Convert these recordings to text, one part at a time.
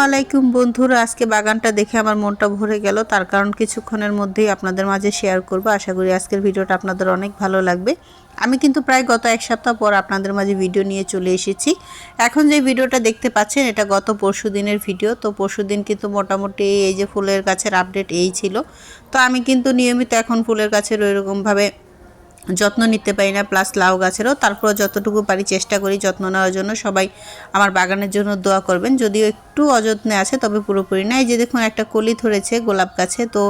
আলাইকুম বন্ধুরা, আজকে বাগানটা দেখে আমার মনটা ভরে গেল। তার কারণ কিছুক্ষণের মধ্যেই আপনাদের মাঝে শেয়ার করব। আশা করি আজকের ভিডিওটা আপনাদের অনেক ভালো লাগবে। আমি কিন্তু প্রায় গত এক সপ্তাহ পর আপনাদের মাঝে ভিডিও নিয়ে চলে এসেছি। এখন যে ভিডিওটা দেখতে পাচ্ছেন এটা গত পরশু দিনের ভিডিও। তো পরশু দিন কিন্তু মোটামুটি এই যে ফুলের গাছের আপডেট এই ছিল। তো আমি কিন্তু নিয়মিত এখন ফুলের গাছের ওইরকমভাবে যত্ন নিতে পারি না, প্লাস লাউ গাছেরও। তারপর যতটুকু পারি চেষ্টা করি যত্ন নেওয়ার জন্য। সবাই আমার বাগানের জন্য দোয়া করবেন। যদিও একটু অযত্নে আছে, তবে পুরোপুরি না। এই যে দেখুন একটা কলি ধরেছে গোলাপ গাছে। তো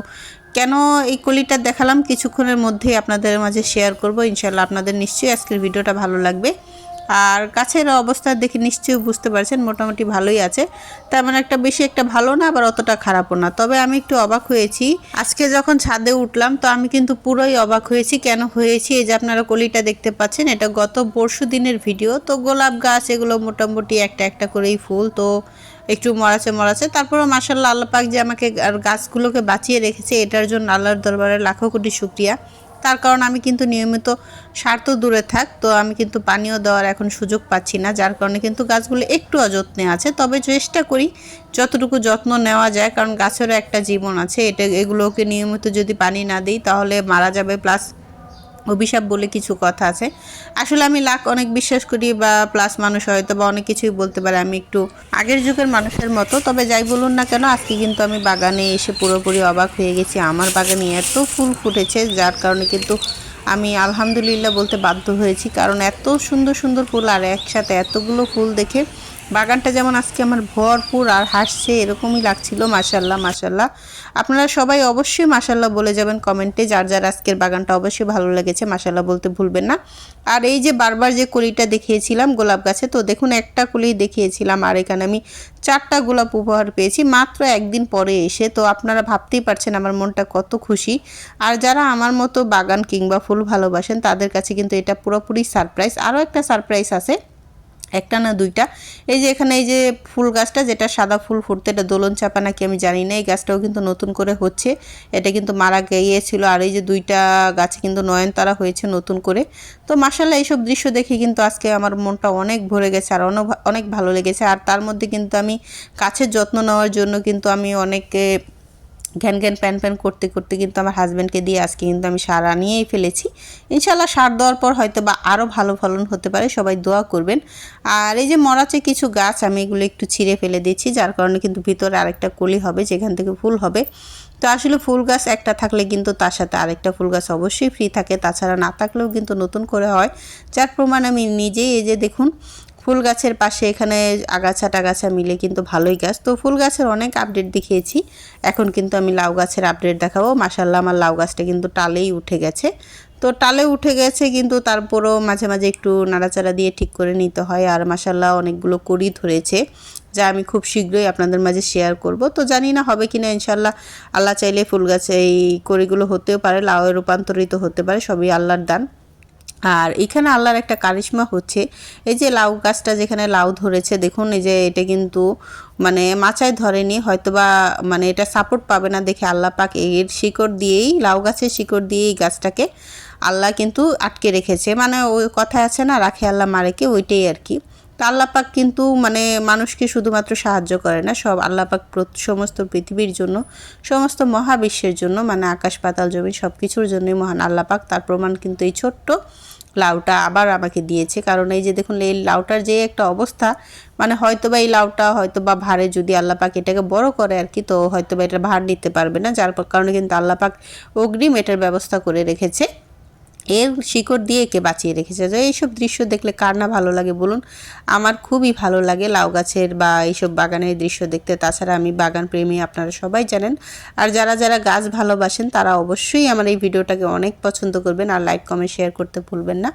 কেন এই কলিটা দেখালাম কিছুক্ষণের মধ্যেই আপনাদের মাঝে শেয়ার করব। ইনশাল্লাহ আপনাদের নিশ্চয়ই আজকের ভিডিওটা ভালো লাগবে। আর গাছের অবস্থা দেখে নিশ্চয়ই বুঝতে পারছেন মোটামুটি ভালোই আছে। তেমন একটা বেশি একটা ভালো না, আবার অতটা খারাপও না। তবে আমি একটু অবাক হয়েছি আজকে যখন ছাদে উঠলাম। তো আমি কিন্তু পুরোই অবাক হয়েছি। কেন হয়েছি, এই যে আপনারা কলিটা দেখতে পাচ্ছেন, এটা গত পরশু দিনের ভিডিও। তো গোলাপ গাছ এগুলো মোটামুটি একটা একটা করেই ফুল। তো একটু মরাছে। তারপরও মাশাআল্লাহ আল্লাহ পাক যে আমাকে আর গাছগুলোকে বাঁচিয়ে রেখেছে, এটার জন্য আল্লাহর দরবারে লাখো কোটি শুকরিয়া। তার কারণ আমি কিন্তু নিয়মিত সার তো দূরে থাক, তো আমি কিন্তু পানিও দেওয়ার এখন সুযোগ পাচ্ছি না, যার কারণে কিন্তু গাছগুলো একটু অযত্নে আছে। তবে চেষ্টা করি যতটুকু যত্ন নেওয়া যায়, কারণ গাছেরও একটা জীবন আছে। এগুলোকে নিয়মিত যদি পানি না দিই তাহলে মারা যাবে, প্লাস অভিশাপ বলে কিছু কথা আছে। আসলে আমি লাখ অনেক বিশ্বাস করি, বা প্লাস মানুষ হয়তো বা অনেক কিছুই বলতে পারে আমি একটু আগের যুগের মানুষের মতো। তবে যাই বলুন না কেন, আজকে কিন্তু আমি বাগানে এসে পুরোপুরি অবাক হয়ে গেছি। আমার বাগানে এত ফুল ফুটেছে, যার কারণে কিন্তু আমি আলহামদুলিল্লাহ বলতে বাধ্য হয়েছি। কারণ এত সুন্দর সুন্দর ফুল আর একসাথে এতগুলো ফুল দেখে বাগানটা যেমন আজকে আমার ভরপুর আর হাসছে এরকমই লাগছিল। মাশাল্লাহ মাশাল্লাহ। আপনারা সবাই অবশ্যই মাশাল্লাহ বলে যাবেন কমেন্টে, যার যার আজকের বাগানটা অবশ্যই ভালো লেগেছে মাশাল্লাহ বলতে ভুলবেন না। আর এই যে বারবার যে কলিটা দেখিয়েছিলাম গোলাপ গাছে, তো দেখুন একটা কলি দেখিয়েছিলাম আর এখানে আমি 4টা গোলাপ উপহার পেয়েছি মাত্র একদিন পরে এসে। তো আপনারা ভাবতেই পারছেন আমার মনটা কত খুশি। আর যারা আমার মতো বাগান কিংবা ফুল ভালোবাসেন তাদের কাছে কিন্তু এটা পুরোপুরি সারপ্রাইজ। আরও একটা সারপ্রাইজ আছে, একটা না দুইটা। এই যে এখানে এই যে ফুল গাছটা যেটা সাদা ফুল ফুটতে, এটা দোলন চাপা নাকি আমি জানি না, এই গাছটাও কিন্তু নতুন করে হচ্ছে। এটা কিন্তু মারা গিয়েছিল। আর এই যে দুইটা গাছে কিন্তু নয়নতারা হয়েছে নতুন করে। তো মাশাআল্লাহ এইসব দৃশ্য দেখে কিন্তু আজকে আমার মনটা অনেক ভরে গেছে আর অনেক ভালো লেগেছে। আর তার মধ্যে কিন্তু আমি গাছের যত্ন নেওয়ার জন্য কিন্তু আমি অনেকে ঘ্যান প্যান করতে করতে কিন্তু আমার হাজব্যান্ডকে দিয়ে আজকে কিন্তু আমি সার আনিয়েই ফেলেছি। ইনশাল্লাহ সার দেওয়ার পর হয়তো বা আরও ভালো ফলন হতে পারে, সবাই দোয়া করবেন। আর এই যে মরাচে কিছু গাছ আমি এগুলো একটু ছিঁড়ে ফেলে দিচ্ছি, যার কারণে কিন্তু ভিতরে আরেকটা কলি হবে যেখান থেকে ফুল হবে। তো আসলে ফুল গাছ একটা থাকলে কিন্তু তার সাথে আরেকটা ফুল গাছ অবশ্যই ফ্রি থাকে, তাছাড়া না থাকলেও কিন্তু নতুন করে হয়, যার প্রমাণ আমি নিজেই। এই যে দেখুন ফুল গাছের পাশে এখানে আগাছা টাগাছা মিলে কিন্তু ভালোই গাছ। তো ফুল গাছের অনেক আপডেট দেখিয়েছি, এখন কিন্তু আমি লাউ গাছের আপডেট দেখাবো। মাশাআল্লাহ আমার লাউ গাছটা কিন্তু টালেই উঠে গেছে। তো টালে উঠে গেছে কিন্তু তারপরও মাঝে মাঝে একটু নাড়াচাড়া দিয়ে ঠিক করে নিতে হয়। আর মাশাআল্লাহ অনেকগুলো কড়ি ধরেছে, যা আমি খুব শীঘ্রই আপনাদের মাঝে শেয়ার করব। তো জানি না হবে কিনা, ইনশাআল্লাহ আল্লাহ চাইলে ফুল গাছে এই কড়িগুলো হতেও পারে, লাউয়ে রূপান্তরিত হতে পারে, সবই আল্লাহর দান। আর এখানে আল্লাহর একটা কারিশমা হচ্ছে, এই যে লাউ গাছটা যেখানে লাউ ধরেছে দেখুন, এই যে এটা কিন্তু মানে মাচায় ধরেনি, হয়তোবা মানে এটা সাপোর্ট পাবে না দেখে আল্লাহ পাক এর শিকড় দিয়েই, লাউ গাছের শিকড় দিয়েই গাছটাকে আল্লাহ কিন্তু আটকে রেখেছে। মানে ওই কথা আছে না, রাখে আল্লাহ মারেকে, ওইটাই আর কি। তো আল্লাহ পাক কিন্তু মানে মানুষকে শুধুমাত্র সাহায্য করে না, সব আল্লাহ পাক সমস্ত পৃথিবীর জন্য, সমস্ত মহাবিশ্বের জন্য, মানে আকাশ পাতাল জমি সব কিছুর জন্যই মহান আল্লাহ পাক। তার প্রমাণ কিন্তু এই ছোট্ট লাউটা আবার আমাকে দিয়েছে। কারণ এই যে দেখুন এই লাউটার যে একটা অবস্থা, মানে হয়তোবা এই লাউটা হয়তোবা ভারে যদি আল্লাহ পাক এটাকে বড় করে আর কি, তো হয়তোবা এটা ভার নিতে পারবে না, যার কারণে কিন্তু আল্লাহ পাক অগ্রিম এটার ব্যবস্থা করে রেখেছে, এর শিকড় দিয়ে একে বাঁচিয়ে রেখেছে। তো এইসব দৃশ্য দেখলে কার না ভালো লাগে বলুন। আমার খুবই ভালো লাগে লাউ গাছের বা এইসব বাগানের দৃশ্য দেখতে। তাছাড়া আমি বাগান প্রেমী, আপনারা সবাই জানেন। আর যারা যারা গাছ ভালোবাসেন তারা অবশ্যই আমার এই ভিডিওটাকে অনেক পছন্দ করবেন, আর লাইক কমেন্ট শেয়ার করতে ভুলবেন না।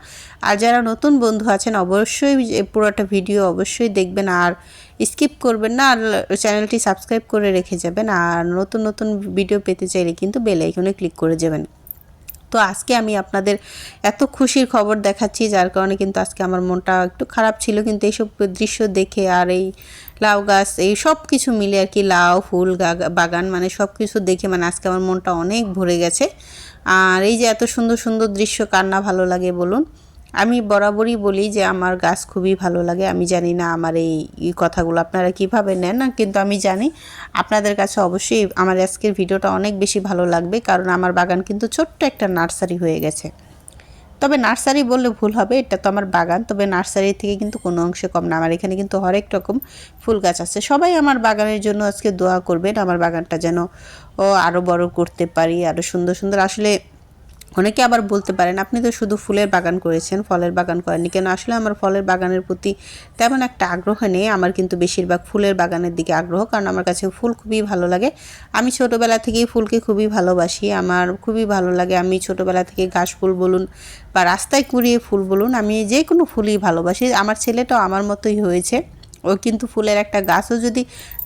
আর যারা নতুন বন্ধু আছেন অবশ্যই পুরোটা ভিডিও অবশ্যই দেখবেন, আর স্কিপ করবেন না, আর চ্যানেলটি সাবস্ক্রাইব করে রেখে যাবেন। আর নতুন নতুন ভিডিও পেতে চাইলে কিন্তু বেল আইকনে ক্লিক করে যাবেন। তো আজকে আমি আপনাদের এত খুশির খবর দেখাচ্ছি, যার কারণে কিন্তু আজকে আমার মনটা একটু খারাপ ছিল, কিন্তু এইসব দৃশ্য দেখে আর এই লাউ গাছ এই সব কিছু মিলে আর কি, লাউ ফুল বাগান মানে সব কিছু দেখে মানে আজকে আমার মনটা অনেক ভরে গেছে। আর এই যে এত সুন্দর সুন্দর দৃশ্য কার না ভালো লাগে বলুন। আমি বরাবরই বলি যে আমার গাছ খুবই ভালো লাগে। আমি জানি না আমার এই কথাগুলো আপনারা কিভাবে নেন না, কিন্তু আমি জানি আপনাদের কাছে অবশ্যই আমার আজকের ভিডিওটা অনেক বেশি ভালো লাগবে, কারণ আমার বাগান কিন্তু ছোট্ট একটা নার্সারি হয়ে গেছে। তবে নার্সারি বললে ভুল হবে, এটা তো আমার বাগান, তবে নার্সারি থেকে কিন্তু কোনো অংশে কম না। আমার এখানে কিন্তু হরেক রকম ফুল গাছ আছে। সবাই আমার বাগানের জন্য আজকে দোয়া করবেন, আমার বাগানটা যেন আরও বড় করতে পারি, আরও সুন্দর সুন্দর। আসলে অনেকে আবার বলতে পারেন আপনি তো শুধু ফুলের বাগান করেছেন, ফলের বাগান করেননি কেন? আসলে আমার ফলের বাগানের প্রতি তেমন একটা আগ্রহ নেই, আমার কিন্তু বেশিরভাগ ফুলের বাগানের দিকে আগ্রহ, কারণ আমার কাছে ফুল খুবই ভালো লাগে। আমি ছোটোবেলা থেকেই ফুলকে খুবই ভালোবাসি, আমার খুবই ভালো লাগে। আমি ছোটোবেলা থেকে ঘাস ফুল বলুন বা রাস্তায় কুড়িয়ে ফুল বলুন, আমি যে কোনো ফুলই ভালোবাসি। আমার ছেলেটাও আমার মতোই হয়েছে, ও কিন্তু ফুলের একটা গাছও যদি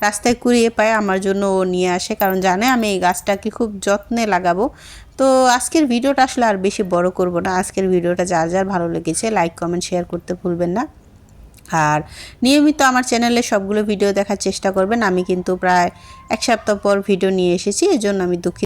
রাস্তায় কুড়িয়ে পায় আমার জন্য ও নিয়ে আসে, কারণ জানে আমি এই গাছটাকে খুব যত্নে লাগাবো। তো আজকের ভিডিওটা আসলে আর বেশি বড় করব না। আজকের ভিডিওটা যার যার ভালো লেগেছে লাইক কমেন্ট শেয়ার করতে ভুলবেন না, আর নিয়মিত আমার চ্যানেলে সবগুলো ভিডিও দেখার চেষ্টা করবেন। আমি কিন্তু প্রায় এক সপ্তাহ পর ভিডিও নিয়ে এসেছি, এজন্য আমি দুঃখিত।